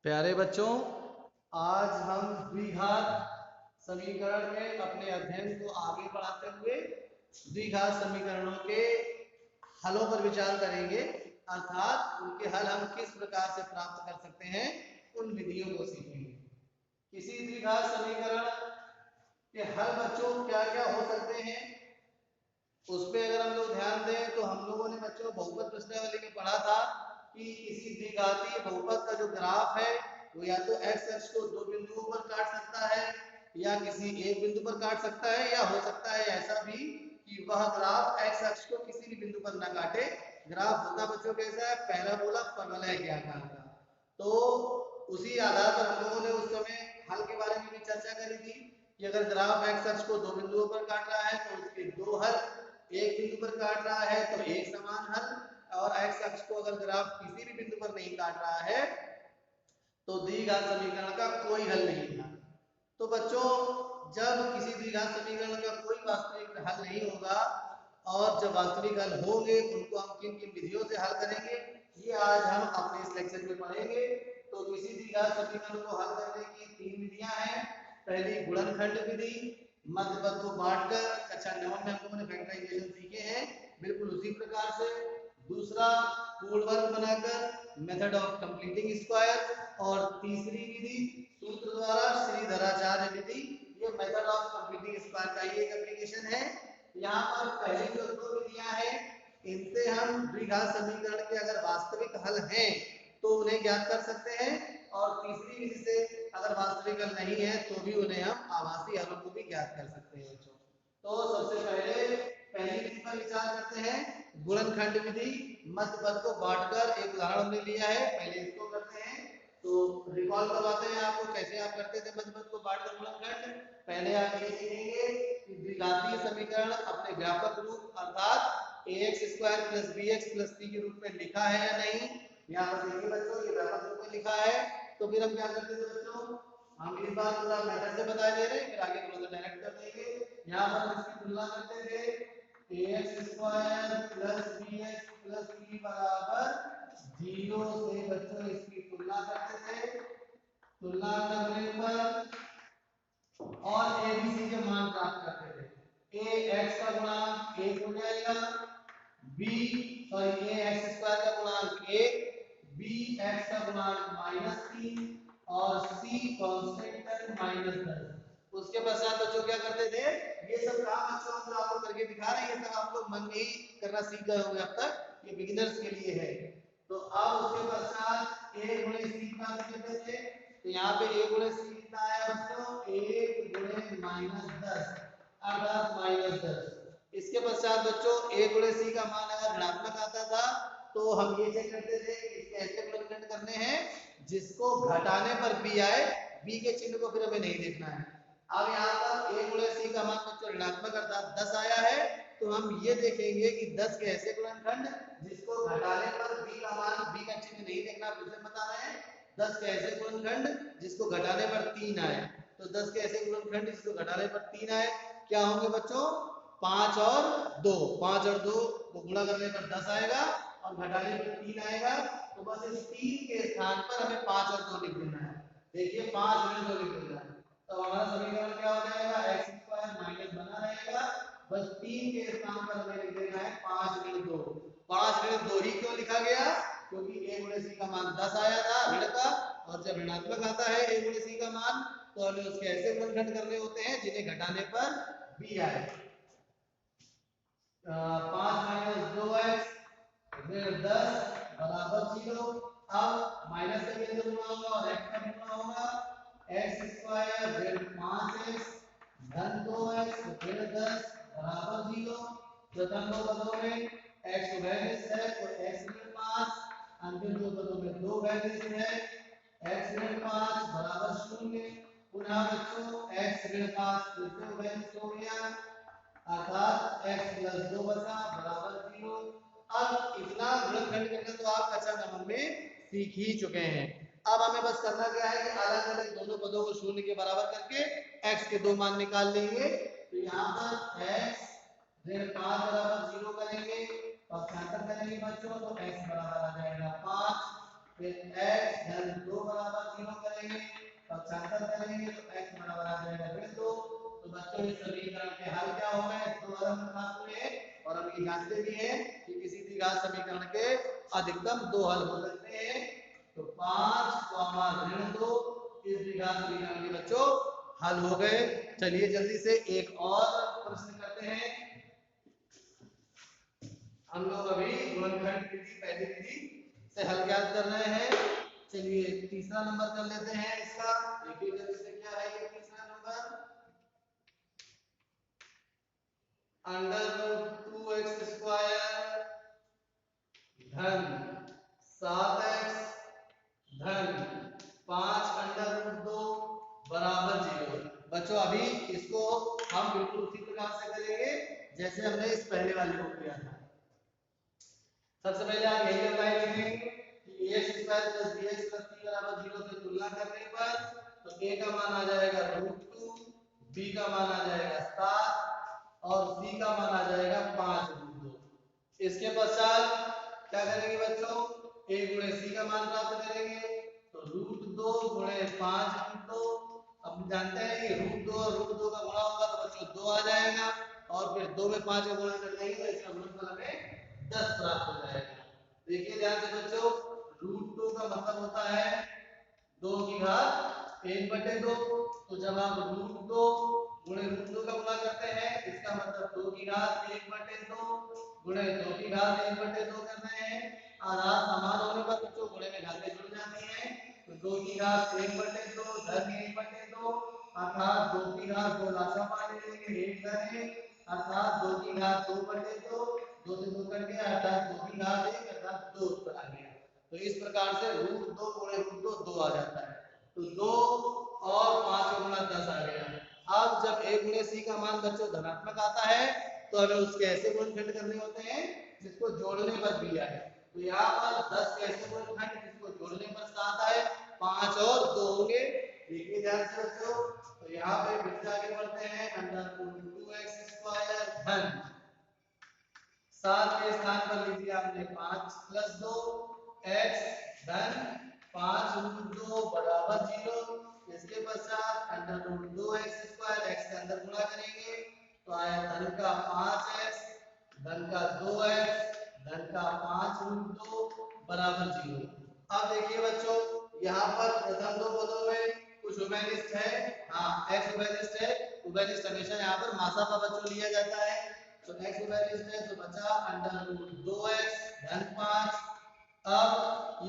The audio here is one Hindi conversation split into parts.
प्यारे बच्चों, आज हम द्विघात समीकरण में अपने अध्ययन को आगे बढ़ाते हुए द्विघात समीकरणों के हलों पर विचार करेंगे, अर्थात उनके हल हम किस प्रकार से प्राप्त कर सकते हैं, उन विधियों को सीखेंगे। किसी द्विघात समीकरण के हल बच्चों क्या क्या हो सकते हैं, उस पर अगर हम लोग ध्यान दें तो हम लोगों ने बच्चों बहुपद प्रश्नावली में पढ़ा था कि किसी द्विघातीय बहुपद का जो ग्राफ है वो या तो एक्स अक्ष को दो बिंदुओं पर काट सकता है या किसी एक बिंदु पर काट सकता है, या हो सकता है ऐसा भी कि वह ग्राफ एक्स अक्ष को किसी भी बिंदु पर ना काटे। ग्राफ होता बच्चों कैसा है, पहला बोला परवलय के आकार का। तो उसी आधार पर हम लोगों ने उस समय हल के बारे में भी चर्चा करी थी कि अगर ग्राफ एक्स अक्ष को दो बिंदुओं पर काट रहा है तो उसके दो हल, एक बिंदु पर काट रहा है तो एक समान हल, और एक्स अक्ष को अगर ग्राफ किसी भी बिंदु पर नहीं काट रहा है तो द्विघात समीकरण का कोई हल नहीं था। तो बच्चों, जब किसी द्विघात समीकरण का कोई वास्तविक हल नहीं होगा और जब वास्तविक हल होंगे उनको हम किन किन विधियों से हल करेंगे, ये आज हम अपने इस लेक्चर में पढ़ेंगे। तो किसी द्विघात समीकरण को हल करने की तीन विधियां हैं। पहली गुणनखंड विधि, मध्य पद को बांटकर, कक्षा 9 में हम लोगों ने फैक्टराइजेशन सीखे हैं, बिल्कुल उसी प्रकार से। दूसरा पूर्ण वर्ग बनाकर, मेथड ऑफ कंप्लीटिंग स्क्वायर। और तीसरी विधि सूत्र द्वारा श्रीधराचार्य विधि, ये मेथड ऑफ कंप्लीटिंग स्क्वायर का ही एक एप्लीकेशन है। यहाँ पर पहली जो दो विधियां हैं इनसे हम द्विघात समीकरण के अगर वास्तविक हल हैं तो उन्हें ज्ञात कर सकते हैं, और तीसरी विधि से अगर वास्तविक हल नहीं है तो भी उन्हें हम आभासी हलों को भी ज्ञात कर सकते हैं बच्चों। तो सबसे पहले पहली विधि पर विचार करते हैं, गुणनखंड विधि। मध्य पद को बांटकर एक उदाहरण हमने लिया है, पहले इसको करते हैं। तो रिकॉल करवाते हैं आपको कैसे आप करते थे मध्य पद को बांटकर गुणनखंड। पहले आप ये सीखेंगे कि द्विघातीय समीकरण अपने व्यापक रूप अर्थात ax square plus bx plus c के रूप में लिखा है या नहीं। यहाँ पर देखिए बच्चों, ये व्यापक रूप में लिखा है। तो फिर हम क्या करते थे बच्चों, हम इस बार पूरा मेथड से बता दे रहे हैं, फिर आगे थोड़ा सा डायरेक्ट कर देंगे। यहाँ पर इसकी तुलना करते थे, ax square plus bx plus c बराबर 0 से बच्चों इसकी तुलना करते थे। तुलना करने पर और एबीसी के मान प्राप्त करते थे। ए एक्स का गुणांक 1 हो जाएगा, बी सॉरी ए एक्स स्क्वायर का गुणांक 1, बी एक्स का गुणांक -3 और सी कांस्टेंट टर्म -10। उसके पश्चात बच्चों क्या करते थे, ये सब काम बच्चों हम आपको करके दिखा रहे हैं, ये सब आप लोग मन में ही करना सीख गए होंगे अब तक, ये बिगिनर्स के लिए है। तो अब उसके पश्चात a गुणे c का करते थे। तो यहाँ पे a गुणे c कितना आया बच्चों, 1 गुणे -10 अर्थात -10। इसके पश्चात बच्चों a गुणे c का मान अगर ऋणात्मक आता था तो हम ये चेक करते थे कि इसके ऐसे गुणनखंड करने हैं जिसको घटाने पर b आए, b के चिन्ह को फिर हमें नहीं देखना है। अब यहाँ पर a गुणे c का मान बच्चों ऋणात्मक अर्थात 10 आया है, तो हम ये देखेंगे कि 10 के ऐसे गुणनखंड जिसको घटाने पर b का मान, b का चिन्ह नहीं देखना, फिर से बता रहे हैं। 10 के ऐसे गुणनखंड जिसको घटाने पर 3 आए, तो 10 के ऐसे गुणनखंड जिसको घटाने पर 3 आए क्या होंगे बच्चों, 5 और 2। 5 और 2 को गुणा करने पर 10 आएगा और घटाने पर 3 आएगा। तो बस इस 3 के स्थान पर हमें 5 और 2 लिख देना है। देखिए 5 गुणे 2 लिख देना है, तो हमारा समीकरण क्या हो जाएगा, एक्स स्क्वायर माइनस बना रहेगा, बस 3 के स्थान पर हमें लिख देना है 5 गुणे 2। 5 गुणे 2 ही क्यों लिखा गया, क्योंकि a गुणे c का मान 10 आया था ऋण का, और जब ऋणात्मक आता है a गुणे c का मान तो हमें उसके ऐसे गुणनखंड करने होते हैं जिन्हें घटाने पर b आए। 5 माइनस 2x ऋण 10 बराबर 0। अब माइनस से कैसे गुणा होगा और x का गुणा होगा, x स्क्वायर ऋण 5x धन 2x ऋण 10 बराबर 0। प्रथम दो पदों में x वैल्यूज है तो x ऋण 5, अंतिम दो पदों में 2 वैल्यूज है, x ऋण 5 बराबर 0। पुनः बच्चों x ऋण 5 फिर से वैल्यूज हो गया, अर्थात x प्लस 2 बचा बराबर 0। अब इतना गुणनखंड करना तो आप कक्षा 9 में सीख ही चुके हैं। अब हमें बस करना क्या है कि अलग अलग दोनों पदों को शून्य के बराबर करके x के दो मान निकाल लेंगे। तो यहाँ पर x ऋण 5 बराबर 0 करेंगे, पक्षांतर करेंगे बच्चों, तो x बराबर आ जाएगा 5 फिर x धन 2 बराबर 0 करेंगे, पक्षांतर करेंगे तो x बराबर आ जाएगा ऋण 2। तो बच्चों इस समीकरण के हल क्या हो गए, दो हल प्राप्त हुए और हम ये जानते भी हैं कि किसी द्विघात समीकरण के अधिकतम दो हल हो सकते हैं। तो 5 ऋण 2 इस द्विघात समीकरण के बच्चों हल हो गए। चलिए जल्दी से एक और प्रश्न करते हैं। हम लोग अभी गुणनखंड विधि पहली विधि से हल ज्ञात कर रहे हैं। चलिए तीसरा नंबर कर लेते हैं इसका। देखिए जल्दी से क्या है ये तीसरा नंबर, √2x² धन 7x धन 5√2 बराबर 0। बच्चों अभी इसको हम बिल्कुल उसी प्रकार से करेंगे जैसे हमने इस पहले वाले को किया था। सबसे पहले आप यही अप्लाई करेंगे कि ax² + bx + c बराबर 0 से तुलना करने पर तो a का मान आ जाएगा √2, b का मान आ जाएगा 7 और c का मान आ जाएगा 5√2। इसके पश्चात क्या करेंगे बच्चों, a गुणे c का मान प्राप्त करेंगे तो √2 गुणे 5√2। अब जानते हैं कि √2 और √2 का गुणा होगा तो बच्चों 2 आ जाएगा और फिर 2 में 5 का गुणा कर देंगे तो इसका गुणनफल हमें 10 प्राप्त हो जाएगा। देखिए ध्यान से बच्चों, √2 का मतलब होता है 2 की घात 1/2। तो जब आप √2 गुणे √2 का गुणा करते हैं इसका मतलब 2 की घात 1/2 गुणे 2 की घात 1/2 कर रहे हैं। आधार समान होने पर बच्चों गुणे में घातें जुड़ जाती हैं। तो 2 की घात 1/2 धन 1/2 अर्थात 2 की घात 2 लाशा मान लेंगे 1 धन 1 अर्थात 2 की घात 2/2 2 से 2 कट गया अर्थात 2 की घात 1 अर्थात 2 उत्तर आ गया। तो इस प्रकार से √2 गुणे √2 2 आ जाता है। तो 2 और 5 का गुणा 10 आ गया। अब जब a गुणे c का मान बच्चों धनात्मक आता है तो हमें उसके ऐसे गुणनखंड करने होते हैं जिसको जोड़ने पर भी आए। तो यहाँ पर 10 के ऐसे गुणनखंड जिसको जोड़ने पर 7 आए, 5 और 2 होंगे। देखिए ध्यान से बच्चों, तो यहाँ पे फिर से आगे बढ़ते हैं, √2x² धन 7 के स्थान पर लीजिए आपने 5 + 2 x धन 5√2 बराबर 0। इसके पश्चात √2x² x के अंदर गुणा करेंगे तो आया धन का 5x धन का 2x धन का 5√2 बराबर 0। अब देखिए बच्चों, यहाँ पर प्रथम दो पदों में कुछ उभयनिष्ठ है। हाँ x उभयनिष्ठ है, उभयनिष्ठ हमेशा यहाँ पर मासा का बच्चों लिया जाता है। तो x उभयनिष्ठ है तो बचा √2x धन 5। अब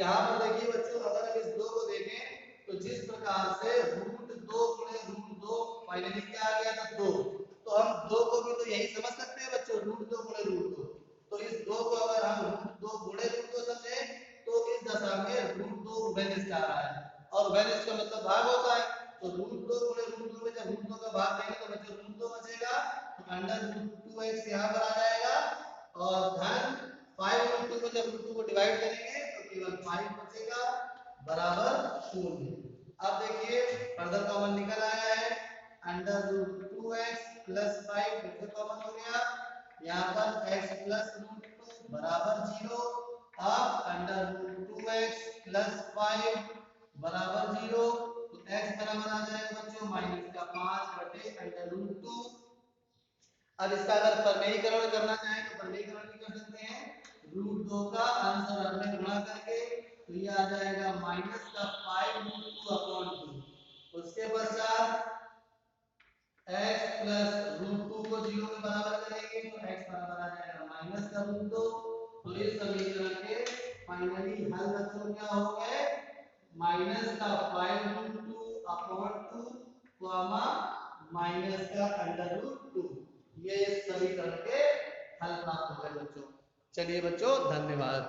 यहाँ पर देखिए बच्चों, अगर हम इस 2 को देखें तो जिस प्रकार से √2 गुणे √2 फाइनली क्या आ गया था 2, तो हम 2 को भी तो यही समझ सकते हैं बच्चों, √2 गुणे √2। तो इस 2 को अगर हम √2 गुणे √2 समझे तो इस दशा में √2 उभयनिष्ठ आ रहा है और उभयनिष्ठ का मतलब भाग होता है। तो √2 गुणे √2 में जब √2 का भाग देंगे तो बच्चों √2 बचेगा तो √2x यहाँ पर आ जाएगा और धन 5√2 को जब √2 को डिवाइड करेंगे तो केवल 5 बचेगा बराबर 0। अब देखिए फर्दर कॉमन निकल आया है, √2x + 5 फिर से कॉमन हो गया, यहाँ पर x + √2 बराबर 0। अब √2x + 5 बराबर 0 तो x बराबर आ जाएगा बच्चों -5/√2। अब इसका अगर परमेयीकरण करना चाहें तो परमेयीकरण भी कर सकते हैं, √2 का अंश और हर में गुणा करके तो ये आ जाएगा -5√2/2। उसके पश्चात x + √2 को 0 के बराबर करेंगे तो x बराबर आ जाएगा -√2। तो इस समीकरण के फाइनली हल बच्चों क्या हो गए, -5√2/2 -√2। ये इस समीकरण के हल प्राप्त हो गए बच्चों। चलिए बच्चों धन्यवाद।